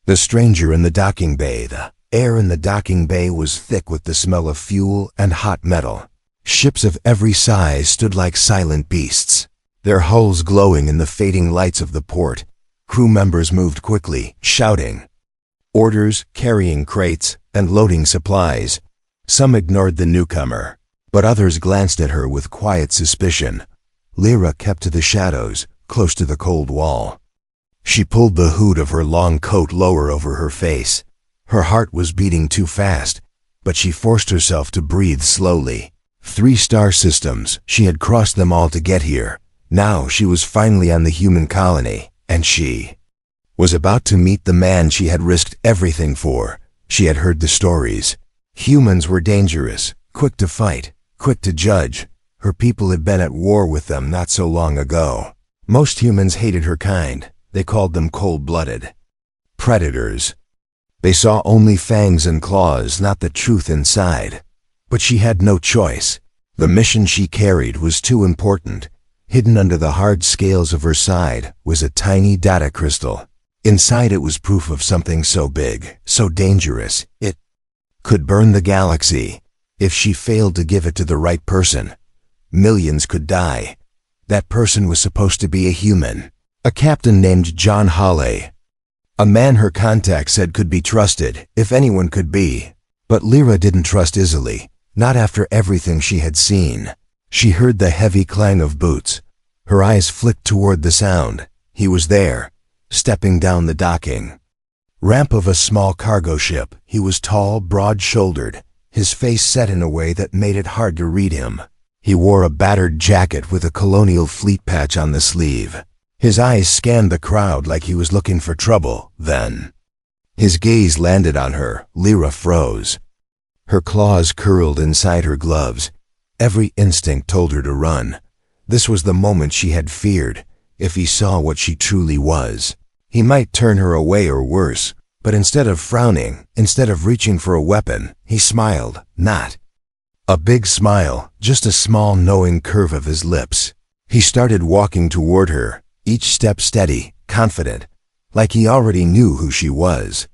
The stranger in the docking bay. The air in the docking bay was thick with the smell of fuel and hot metal. Ships of every size stood like silent beasts, their hulls glowing in the fading lights of the port. Crew members moved quickly, shouting orders, carrying crates, and loading supplies. Some ignored the newcomer, but others glanced at her with quiet suspicion. Lyra kept to the shadows, close to the cold wall. She pulled the hood of her long coat lower over her face. Her heart was beating too fast, but she forced herself to breathe slowly. 3 star systems, she had crossed them all to get here. Now she was finally on the human colony, and she was about to meet the man she had risked everything for. She had heard the stories. Humans were dangerous, quick to fight, quick to judge. Her people had been at war with them not so long ago. Most humans hated her kind. They called them cold-blooded predators. They saw only fangs and claws, not the truth inside. But she had no choice. The mission she carried was too important. Hidden under the hard scales of her side was a tiny data crystal. Inside it was proof of something so big, so dangerous, it could burn the galaxy. If she failed to give it to the right person, millions could die. That person was supposed to be a human, a captain named John Hawley. A man her contact said could be trusted, if anyone could be. But Lyra didn't trust easily, not after everything she had seen. She heard the heavy clang of boots. Her eyes flicked toward the sound. He was there, stepping down the docking ramp of a small cargo ship. He was tall, broad-shouldered, his face set in a way that made it hard to read him. He wore a battered jacket with a Colonial Fleet patch on the sleeve. His eyes scanned the crowd like he was looking for trouble. Then his gaze landed on her. Lyra froze. Her claws curled inside her gloves. Every instinct told her to run. This was the moment she had feared. If he saw what she truly was, he might turn her away or worse. But instead of frowning, instead of reaching for a weapon, he smiled. Not a big smile, just a small knowing curve of his lips. He started walking toward her, each step steady, confident, like he already knew who she was.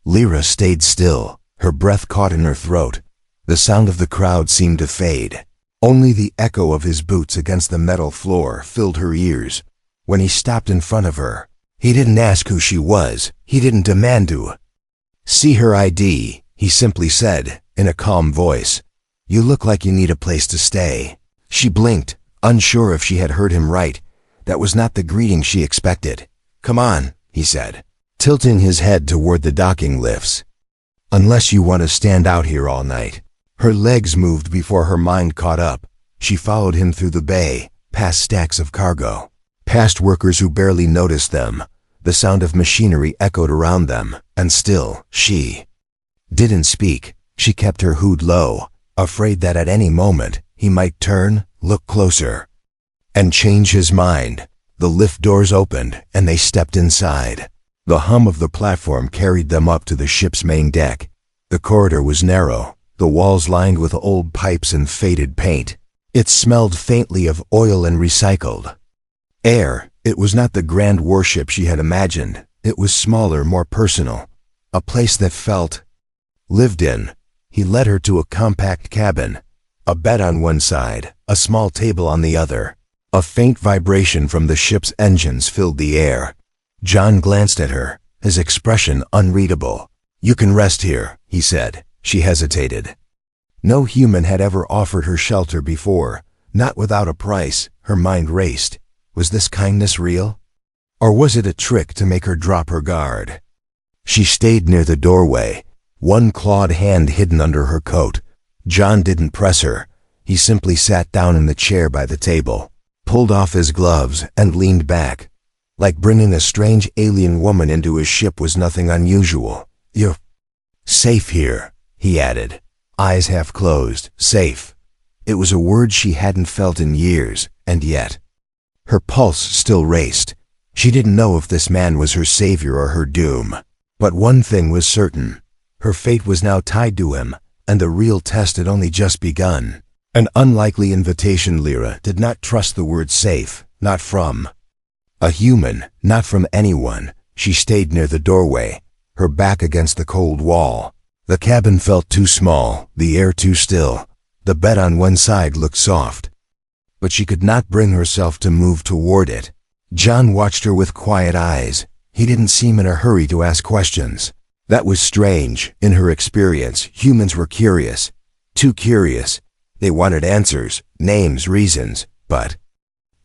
Lyra stayed still, her breath caught in her throat. The sound of the crowd seemed to fade. Only the echo of his boots against the metal floor filled her ears. When he stopped in front of her, he didn't ask who she was. He didn't demand to see her ID. He simply said, in a calm voice, "You look like you need a place to stay." She blinked, unsure if she had heard him right. That was not the greeting she expected. "Come on," he said, tilting his head toward the docking lifts. "Unless you want to stand out here all night." Her legs moved before her mind caught up. She followed him through the bay, past stacks of cargo, past workers who barely noticed them. The sound of machinery echoed around them, and still, she didn't speak. She kept her hood low, afraid that at any moment, he might turn, look closer, and change his mind. The lift doors opened, and they stepped inside. The hum of the platform carried them up to the ship's main deck. The corridor was narrow, the walls lined with old pipes and faded paint. It smelled faintly of oil and recycled air. It was not the grand warship she had imagined. It was smaller, more personal. A place that felt lived in. He led her to a compact cabin, a bed on one side, a small table on the other. A faint vibration from the ship's engines filled the air. John glanced at her, his expression unreadable. "You can rest here," he said. She hesitated. No human had ever offered her shelter before, not without a price. Her mind raced. Was this kindness real? Or was it a trick to make her drop her guard? She stayed near the doorway, one clawed hand hidden under her coat. John didn't press her. He simply sat down in the chair by the table, pulled off his gloves, and leaned back. Like bringing a strange alien woman into his ship was nothing unusual. "You're safe here," he added, eyes half closed. Safe. It was a word she hadn't felt in years, and yet her pulse still raced. She didn't know if this man was her savior or her doom. But one thing was certain. Her fate was now tied to him, and the real test had only just begun. An unlikely invitation. Lyra did not trust the word safe, not from a human, not from anyone. She stayed near the doorway, her back against the cold wall. The cabin felt too small, the air too still. The bed on one side looked soft, but she could not bring herself to move toward it. John watched her with quiet eyes. He didn't seem in a hurry to ask questions. That was strange. In her experience, humans were curious. Too curious. They wanted answers, names, reasons, but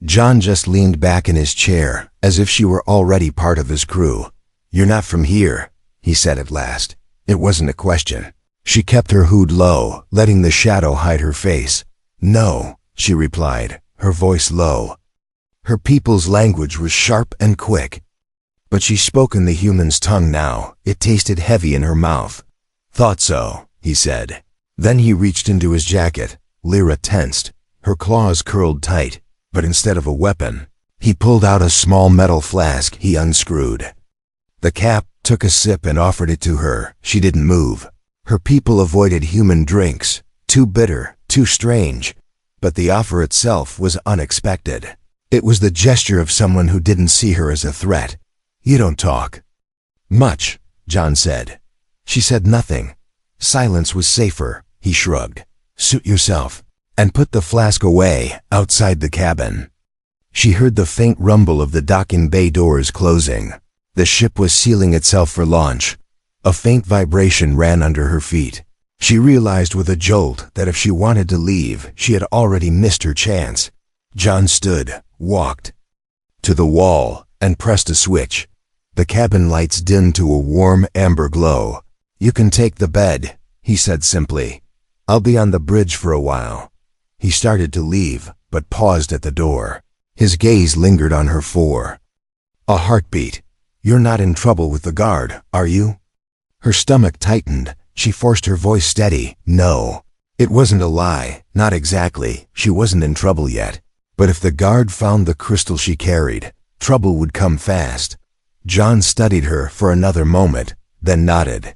John just leaned back in his chair, as if she were already part of his crew. "You're not from here," he said at last. It wasn't a question. She kept her hood low, letting the shadow hide her face. "No," she replied, her voice low. Her people's language was sharp and quick, but she spoke in the human's tongue now. It tasted heavy in her mouth. "Thought so," he said. Then he reached into his jacket. Lyra tensed. Her claws curled tight, but instead of a weapon, he pulled out a small metal flask he unscrewed. The cap, took a sip and offered it to her. She didn't move. Her people avoided human drinks. Too bitter, too strange. But the offer itself was unexpected. It was the gesture of someone who didn't see her as a threat. "You don't talk much," John said. She said nothing. Silence was safer. He shrugged. "Suit yourself," and put the flask away, outside the cabin. She heard the faint rumble of the docking bay doors closing. The ship was sealing itself for launch. A faint vibration ran under her feet. She realized with a jolt that if she wanted to leave, she had already missed her chance. John stood, walked to the wall, and pressed a switch. The cabin lights dimmed to a warm amber glow. "You can take the bed," he said simply. "I'll be on the bridge for a while." He started to leave, but paused at the door. His gaze lingered on her fore. A heartbeat. "You're not in trouble with the guard, are you?" Her stomach tightened. She forced her voice steady. "No." It wasn't a lie. Not exactly. She wasn't in trouble yet. But if the guard found the crystal she carried, trouble would come fast. John studied her for another moment, then nodded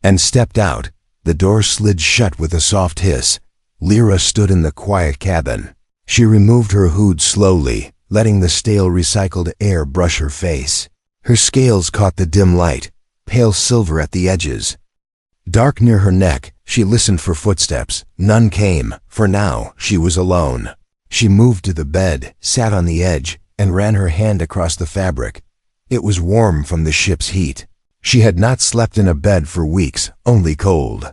and stepped out. The door slid shut with a soft hiss. Lyra stood in the quiet cabin. She removed her hood slowly, letting the stale recycled air brush her face. Her scales caught the dim light, pale silver at the edges. Dark near her neck, she listened for footsteps. None came. For now, she was alone. She moved to the bed, sat on the edge, and ran her hand across the fabric. It was warm from the ship's heat. She had not slept in a bed for weeks, only cold.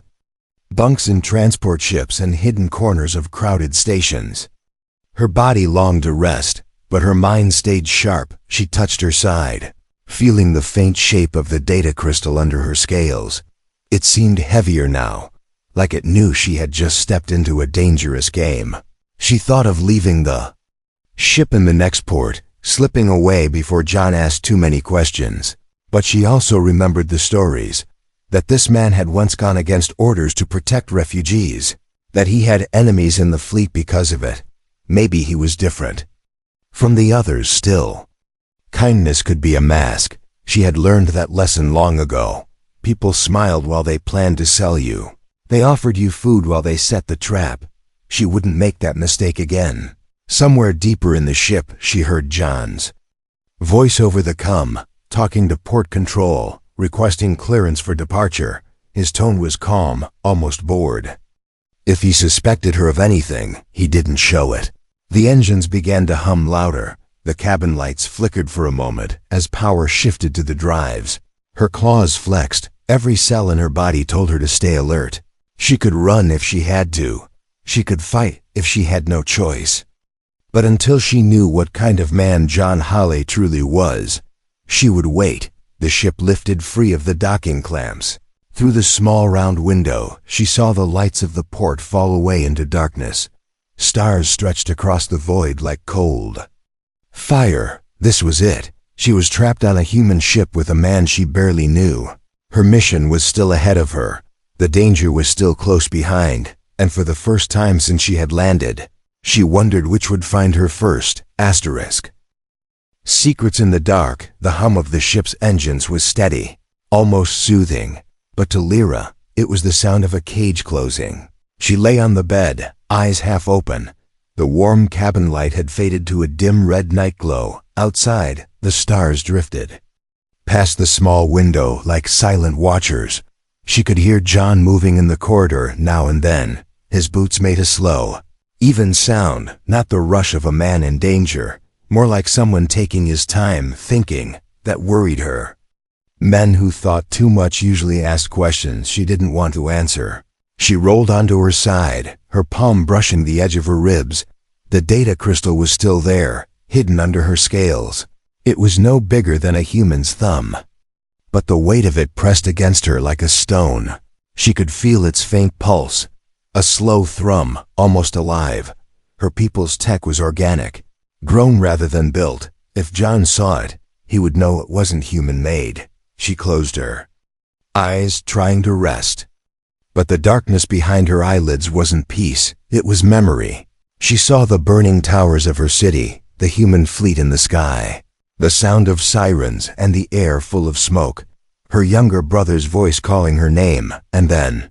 Bunks in transport ships and hidden corners of crowded stations. Her body longed to rest, but her mind stayed sharp. She touched her side, feeling the faint shape of the data crystal under her scales. It seemed heavier now, like it knew she had just stepped into a dangerous game. She thought of leaving the ship in the next port, slipping away before John asked too many questions. But she also remembered the stories, that this man had once gone against orders to protect refugees, that he had enemies in the fleet because of it. Maybe he was different from the others still. Kindness could be a mask. She had learned that lesson long ago. People smiled while they planned to sell you. They offered you food while they set the trap. She wouldn't make that mistake again. Somewhere deeper in the ship, she heard John's voice over the comm, talking to port control, requesting clearance for departure. His tone was calm, almost bored. If he suspected her of anything, he didn't show it. The engines began to hum louder. The cabin lights flickered for a moment as power shifted to the drives. Her claws flexed. Every cell in her body told her to stay alert. She could run if she had to. She could fight if she had no choice. But until she knew what kind of man John Hawley truly was, she would wait. The ship lifted free of the docking clamps. Through the small round window, she saw the lights of the port fall away into darkness. Stars stretched across the void like cold fire. This was it. She was trapped on a human ship with a man she barely knew. Her mission was still ahead of her. The danger was still close behind, and for the first time since she had landed, she wondered which would find her first. Asterisk. Secrets in the dark. The hum of the ship's engines was steady, almost soothing. But to Lyra, it was the sound of a cage closing. She lay on the bed, eyes half open. The warm cabin light had faded to a dim red night glow. Outside, the stars drifted Past the small window, like silent watchers, she could hear John moving in the corridor now and then. His boots made a slow, even sound, not the rush of a man in danger, more like someone taking his time thinking, that worried her. Men who thought too much usually asked questions she didn't want to answer. She rolled onto her side, her palm brushing the edge of her ribs. The data crystal was still there, hidden under her scales. It was no bigger than a human's thumb, but the weight of it pressed against her like a stone. She could feel its faint pulse, a slow thrum, almost alive. Her people's tech was organic, grown rather than built. If John saw it, he would know it wasn't human-made. She closed her eyes, trying to rest. But the darkness behind her eyelids wasn't peace, it was memory. She saw the burning towers of her city, the human fleet in the sky, the sound of sirens and the air full of smoke, her younger brother's voice calling her name, and then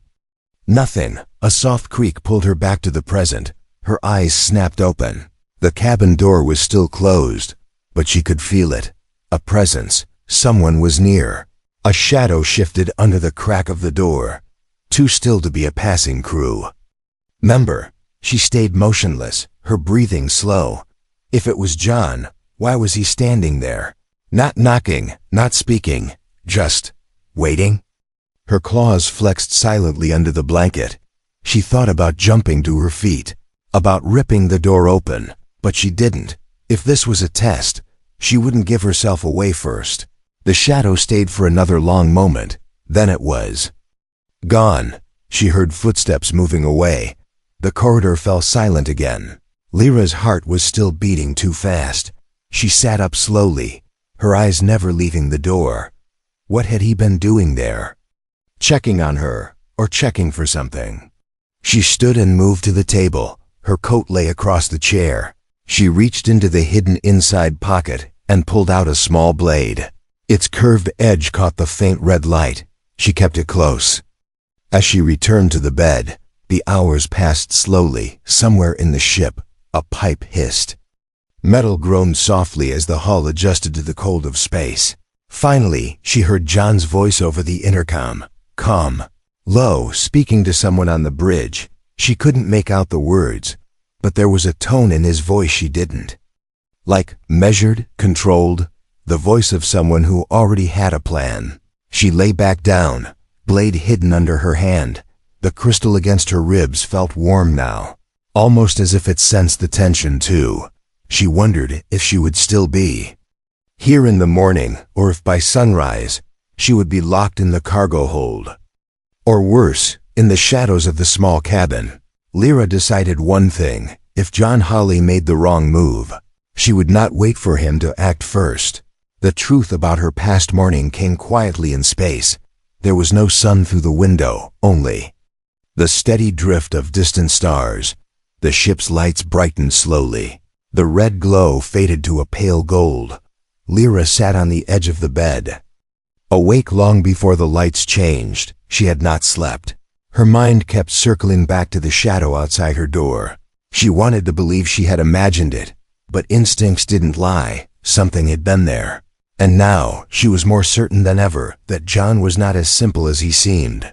nothing. A soft creak pulled her back to the present. Her eyes snapped open. The cabin door was still closed, but she could feel it. A presence. Someone was near. A shadow shifted under the crack of the door, too still to be a passing crew member. She stayed motionless, her breathing slow. If it was John, why was he standing there? Not knocking, not speaking, just waiting? Her claws flexed silently under the blanket. She thought about jumping to her feet, about ripping the door open, but she didn't. If this was a test, she wouldn't give herself away first. The shadow stayed for another long moment. Then it was gone. She heard footsteps moving away. The corridor fell silent again. Lyra's heart was still beating too fast. She sat up slowly, her eyes never leaving the door. What had he been doing there? Checking on her, or checking for something? She stood and moved to the table. Her coat lay across the chair. She reached into the hidden inside pocket and pulled out a small blade. Its curved edge caught the faint red light. She kept it close. As she returned to the bed, the hours passed slowly. Somewhere in the ship, a pipe hissed. Metal groaned softly as the hull adjusted to the cold of space. Finally, she heard John's voice over the intercom, calm, low, speaking to someone on the bridge. She couldn't make out the words, but there was a tone in his voice she didn't. Like measured, controlled, the voice of someone who already had a plan. She lay back down, blade hidden under her hand. The crystal against her ribs felt warm now, almost as if it sensed the tension too. She wondered if she would still be here in the morning, or if by sunrise she would be locked in the cargo hold. Or worse, in the shadows of the small cabin. Lyra decided one thing: if John Hawley made the wrong move, she would not wait for him to act first. The truth about her past morning came quietly in space. There was no sun through the window, only the steady drift of distant stars. The ship's lights brightened slowly. The red glow faded to a pale gold. Lyra sat on the edge of the bed, awake long before the lights changed. She had not slept. Her mind kept circling back to the shadow outside her door. She wanted to believe she had imagined it, but instincts didn't lie. Something had been there. And now she was more certain than ever that John was not as simple as he seemed.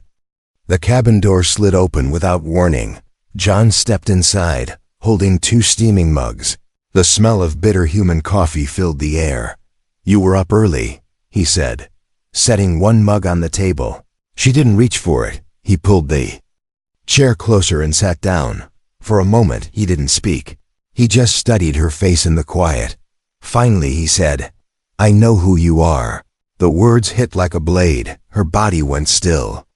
The cabin door slid open without warning. John stepped inside, holding 2 steaming mugs. The smell of bitter human coffee filled the air. "You were up early," he said, setting one mug on the table. She didn't reach for it. He pulled the chair closer and sat down. For a moment he didn't speak. He just studied her face in the quiet. Finally he said, "I know who you are." The words hit like a blade. Her body went still.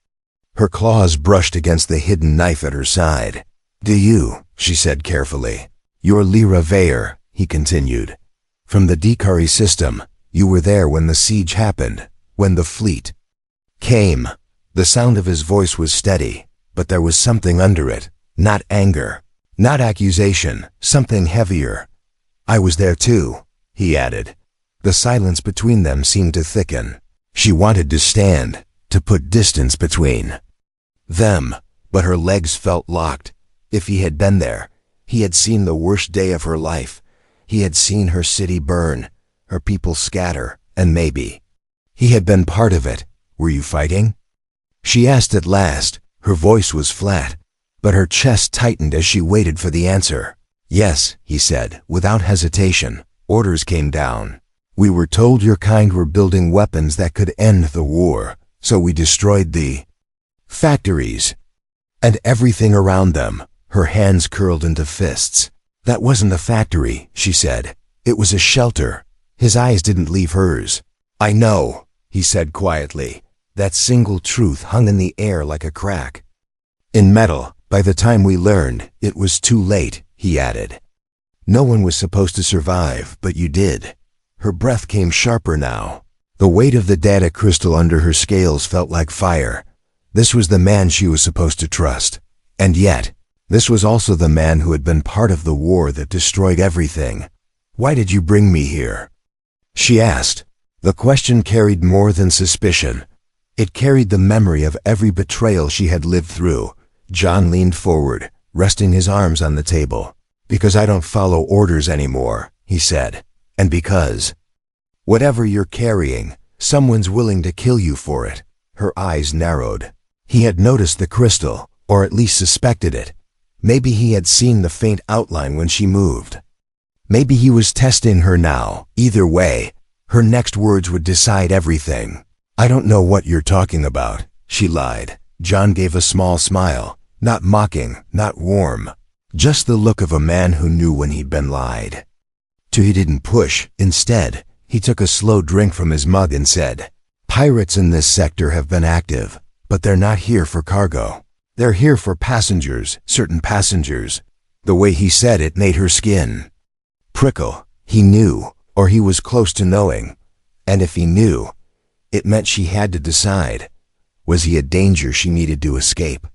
Her claws brushed against the hidden knife at her side. "Do you?" she said carefully. "You're Lyra Veyer," he continued. "From the Dekari system. You were there when the siege happened, when the fleet came." The sound of his voice was steady, but there was something under it. Not anger, not accusation, something heavier. "I was there too," he added. The silence between them seemed to thicken. She wanted to stand, to put distance between them, but her legs felt locked. If he had been there, he had seen the worst day of her life. He had seen her city burn, her people scatter, and maybe He had been part of it. Were you fighting? She asked at last. Her voice was flat, but her chest tightened as she waited for the answer. Yes, he said, without hesitation. Orders came down. We were told your kind were building weapons that could end the war, so we destroyed the factories and everything around them. Her hands curled into fists. That wasn't a factory, she said. It was a shelter. His eyes didn't leave hers. I know, he said quietly. That single truth hung in the air like a crack. In metal, by the time we learned, it was too late, he added. No one was supposed to survive, but you did. Her breath came sharper now. The weight of the data crystal under her scales felt like fire. This was the man she was supposed to trust. And yet, this was also the man who had been part of the war that destroyed everything. Why did you bring me here? She asked. The question carried more than suspicion. It carried the memory of every betrayal she had lived through. John leaned forward, resting his arms on the table. Because I don't follow orders anymore, he said. And because whatever you're carrying, someone's willing to kill you for it. Her eyes narrowed. He had noticed the crystal, or at least suspected it. Maybe he had seen the faint outline when she moved. Maybe he was testing her now. Either way, her next words would decide everything. I don't know what you're talking about, she lied. John gave a small smile, not mocking, not warm. Just the look of a man who knew when he'd been lied to. He didn't push. Instead, he took a slow drink from his mug and said, Pirates in this sector have been active, but they're not here for cargo. They're here for passengers, certain passengers. The way he said it made her skin prickle. He knew, or he was close to knowing. And if he knew, it meant she had to decide. Was he a danger she needed to escape?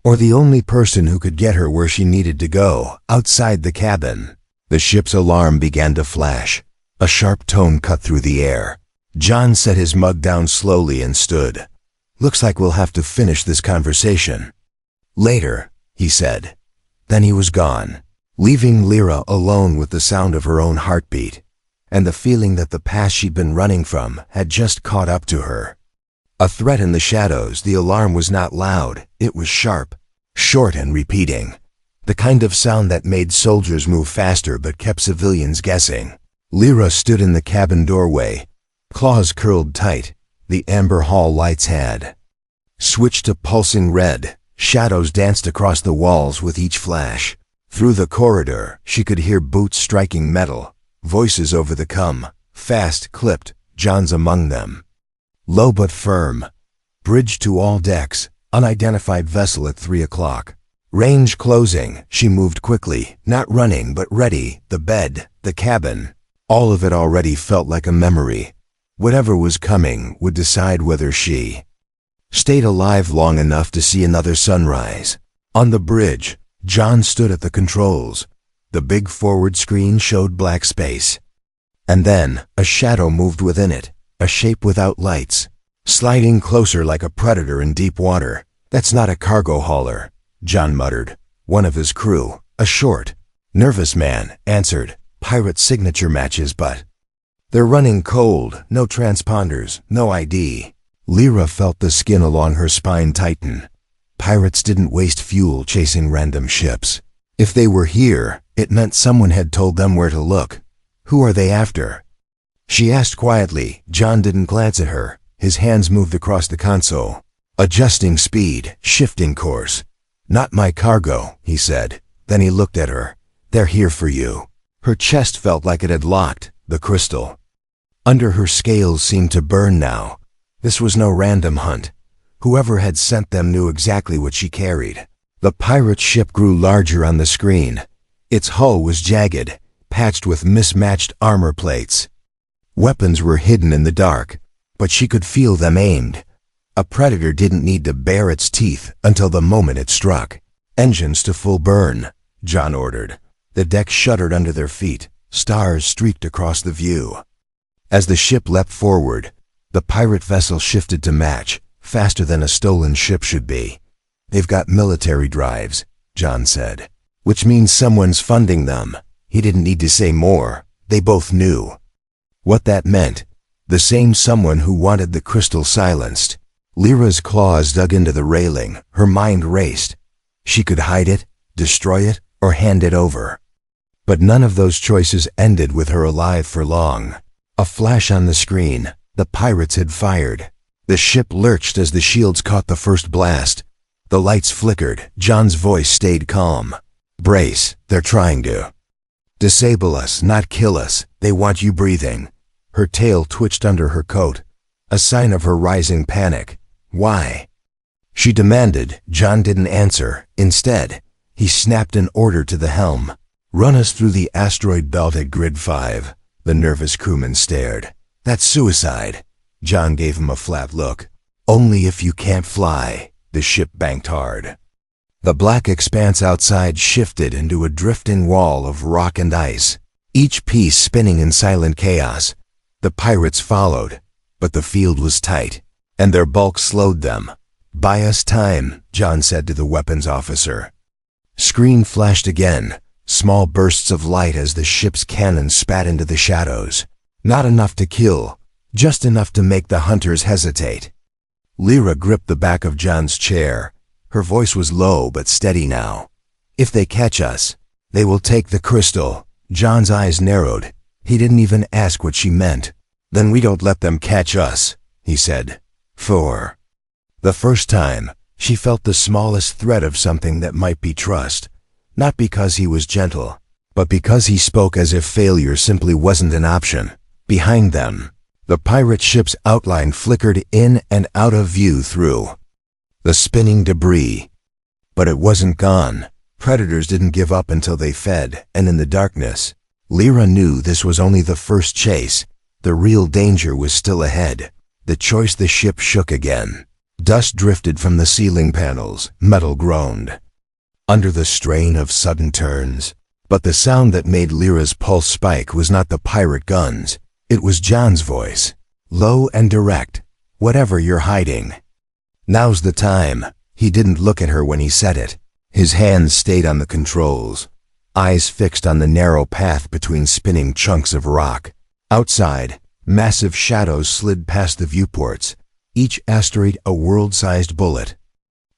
Or the only person who could get her where she needed to go, outside the cabin? The ship's alarm began to flash. A sharp tone cut through the air. John set his mug down slowly and stood. Looks like we'll have to finish this conversation later, he said. Then he was gone, leaving Lyra alone with the sound of her own heartbeat, and the feeling that the past she'd been running from had just caught up to her. A threat in the shadows. The alarm was not loud. It was sharp, short and repeating. The kind of sound that made soldiers move faster but kept civilians guessing. Lyra stood in the cabin doorway, claws curled tight. The amber hall lights had switched to pulsing red. Shadows danced across the walls with each flash. Through the corridor, she could hear boots striking metal, voices over the come, fast, clipped. John's among them. Low but firm. Bridge to all decks. Unidentified vessel at 3 o'clock. Range closing. She moved quickly, not running but ready. The bed, the cabin, all of it already felt like a memory. Whatever was coming would decide whether she stayed alive long enough to see another sunrise. On the bridge, John stood at the controls. The big forward screen showed black space. And then, a shadow moved within it, a shape without lights, sliding closer like a predator in deep water. That's not a cargo hauler, John muttered. One of his crew, a short, nervous man, answered. Pirate signature matches, but they're running cold. No transponders, no ID. Lyra felt the skin along her spine tighten. Pirates didn't waste fuel chasing random ships. If they were here, it meant someone had told them where to look. Who are they after? She asked quietly. John didn't glance at her. His hands moved across the console, adjusting speed, shifting course. Not my cargo, he said. Then he looked at her. They're here for you. Her chest felt like it had locked. The crystal under her scales seemed to burn now. This was no random hunt. Whoever had sent them knew exactly what she carried. The pirate ship grew larger on the screen. Its hull was jagged, patched with mismatched armor plates. Weapons were hidden in the dark, but she could feel them aimed. A predator didn't need to bare its teeth until the moment it struck. Engines to full burn, John ordered. The deck shuddered under their feet. Stars streaked across the view. As the ship leapt forward, the pirate vessel shifted to match, faster than a stolen ship should be. They've got military drives, John said, which means someone's funding them. He didn't need to say more. They both knew what that meant. The same someone who wanted the crystal silenced. Lyra's claws dug into the railing. Her mind raced. She could hide it, destroy it, or hand it over. But none of those choices ended with her alive for long. A flash on the screen. The pirates had fired. The ship lurched as the shields caught the first blast. The lights flickered. John's voice stayed calm. "Brace, they're trying to disable us, not kill us. They want you breathing." Her tail twitched under her coat, a sign of her rising panic. "Why?" she demanded. John didn't answer. Instead, he snapped an order to the helm. "Run us through the asteroid belt at grid 5. The nervous crewman stared. "That's suicide." John gave him a flat look. "Only if you can't fly." The ship banked hard. The black expanse outside shifted into a drifting wall of rock and ice, each piece spinning in silent chaos. The pirates followed, but the field was tight, and their bulk slowed them. "Buy us time," John said to the weapons officer. Screen flashed again, small bursts of light as the ship's cannon spat into the shadows. Not enough to kill, just enough to make the hunters hesitate. Lyra gripped the back of John's chair. Her voice was low but steady now. "If they catch us, they will take the crystal." John's eyes narrowed. He didn't even ask what she meant. "Then we don't let them catch us," he said. For the first time, she felt the smallest thread of something that might be trust. Not because he was gentle, but because he spoke as if failure simply wasn't an option. Behind them, the pirate ship's outline flickered in and out of view through the spinning debris. But it wasn't gone. Predators didn't give up until they fed, and in the darkness, Lyra knew this was only the first chase. The real danger was still ahead. The ship shook again. Dust drifted from the ceiling panels. Metal groaned under the strain of sudden turns. But the sound that made Lyra's pulse spike was not the pirate guns. It was John's voice, low and direct. "Whatever you're hiding, now's the time." He didn't look at her when he said it. His hands stayed on the controls, eyes fixed on the narrow path between spinning chunks of rock. Outside, massive shadows slid past the viewports, each asteroid a world-sized bullet,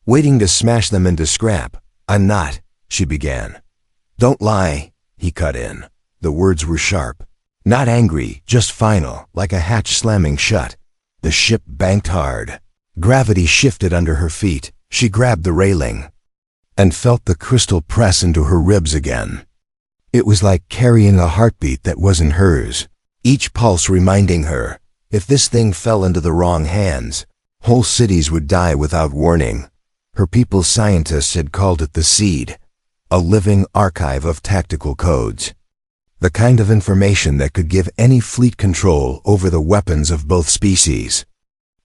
waiting to smash them into scrap. "I'm not," she began. "Don't lie," he cut in. The words were sharp. Not angry, just final, like a hatch slamming shut. The ship banked hard. Gravity shifted under her feet. She grabbed the railing and felt the crystal press into her ribs again. It was like carrying a heartbeat that wasn't hers, each pulse reminding her, if this thing fell into the wrong hands, whole cities would die without warning. Her people's scientists had called it the seed, a living archive of tactical codes. The kind of information that could give any fleet control over the weapons of both species.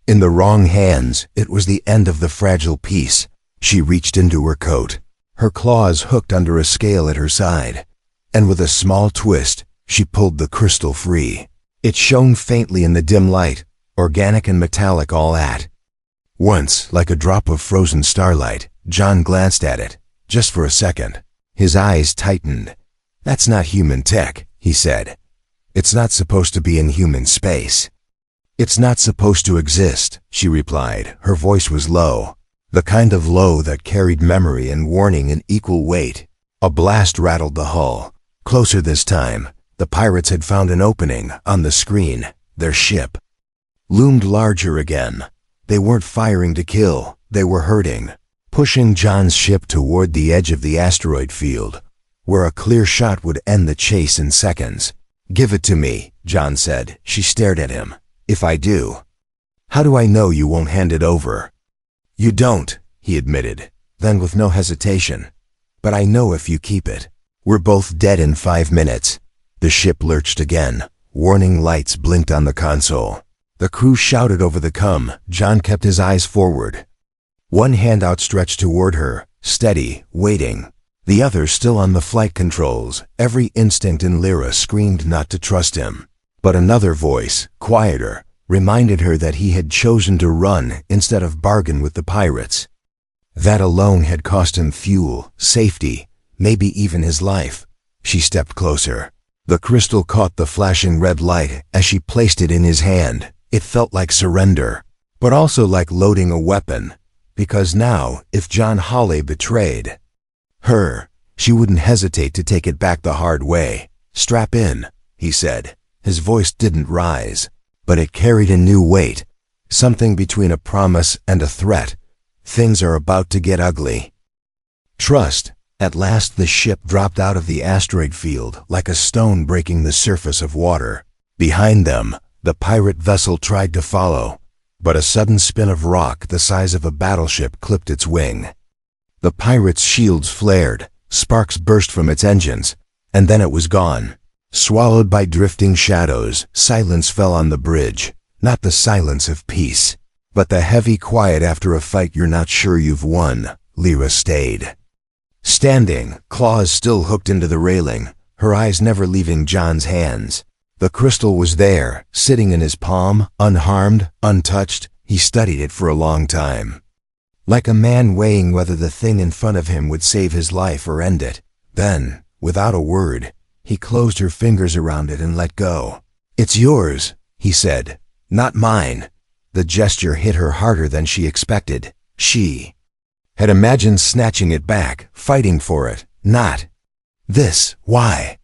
In the wrong hands, it was the end of the fragile piece. She reached into her coat, her claws hooked under a scale at her side, and with a small twist, she pulled the crystal free. It shone faintly in the dim light, organic and metallic all at once, like a drop of frozen starlight. John glanced at it, just for a second. His eyes tightened. "That's not human tech," he said. "It's not supposed to be in human space." "It's not supposed to exist," she replied. Her voice was low, the kind of low that carried memory and warning in equal weight. A blast rattled the hull. Closer this time, the pirates had found an opening on the screen. Their ship loomed larger again. They weren't firing to kill, they were hurting, pushing John's ship toward the edge of the asteroid field, where a clear shot would end the chase in seconds. "Give it to me," John said. She stared at him. "If I do, how do I know you won't hand it over?" "You don't," he admitted, then with no hesitation. "But I know if you keep it. We're both dead in 5 minutes." The ship lurched again. Warning lights blinked on the console. The crew shouted over the come. John kept his eyes forward, one hand outstretched toward her, steady, waiting. The other still on the flight controls. Every instinct in Lyra screamed not to trust him. But another voice, quieter, reminded her that he had chosen to run instead of bargain with the pirates. That alone had cost him fuel, safety, maybe even his life. She stepped closer. The crystal caught the flashing red light as she placed it in his hand. It felt like surrender, but also like loading a weapon, because now, if John Hawley betrayed her, she wouldn't hesitate to take it back the hard way. "Strap in," he said. His voice didn't rise, but it carried a new weight, something between a promise and a threat. Things are about to get ugly. Trust. At last the ship dropped out of the asteroid field like a stone breaking the surface of water. Behind them, the pirate vessel tried to follow, but a sudden spin of rock the size of a battleship clipped its wing. The pirate's shields flared, sparks burst from its engines, and then it was gone. Swallowed by drifting shadows, silence fell on the bridge. Not the silence of peace, but the heavy quiet after a fight you're not sure you've won. Lyra stayed standing, claws still hooked into the railing, her eyes never leaving John's hands. The crystal was there, sitting in his palm, unharmed, untouched. He studied it for a long time, like a man weighing whether the thing in front of him would save his life or end it. Then, without a word, he closed her fingers around it and let go. "It's yours," he said, "not mine." The gesture hit her harder than she expected. She had imagined snatching it back, fighting for it. "Not this. Why?"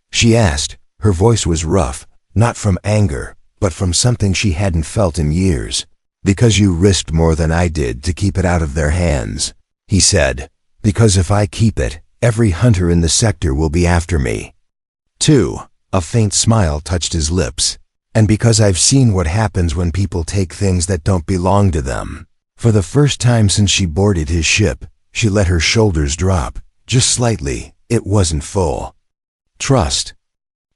she asked. Her voice was rough, not from anger, but from something she hadn't felt in years. "Because you risked more than I did to keep it out of their hands," he said. "Because if I keep it, every hunter in the sector will be after me, too." A faint smile touched his lips. "And because I've seen what happens when people take things that don't belong to them." For the first time since she boarded his ship, she let her shoulders drop, just slightly. It wasn't full trust,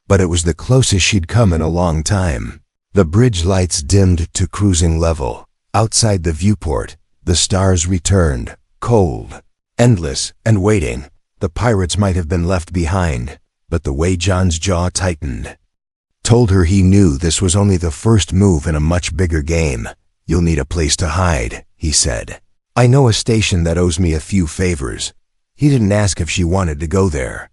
but it was the closest she'd come in a long time. The bridge lights dimmed to cruising level. Outside the viewport, the stars returned, cold, endless, and waiting. The pirates might have been left behind, but the way John's jaw tightened told her he knew this was only the first move in a much bigger game. "You'll need a place to hide," he said. "I know a station that owes me a few favors." He didn't ask if she wanted to go there.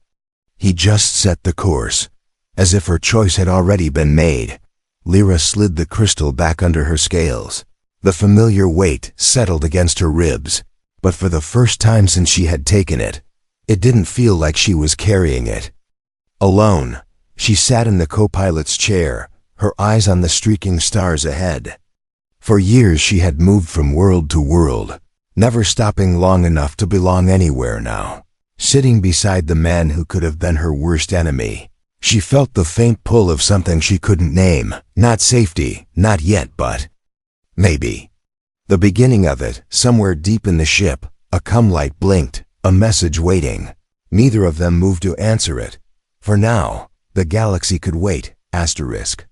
He just set the course, as if her choice had already been made. Lyra slid the crystal back under her scales. The familiar weight settled against her ribs, but for the first time since she had taken it, it didn't feel like she was carrying it alone. She sat in the co-pilot's chair, her eyes on the streaking stars ahead. For years she had moved from world to world, never stopping long enough to belong anywhere now. Sitting beside the man who could have been her worst enemy, she felt the faint pull of something she couldn't name. Not safety, not yet, but maybe. The beginning of it, somewhere deep in the ship, a cum-light blinked, a message waiting. Neither of them moved to answer it. For now, the galaxy could wait. Asterisk.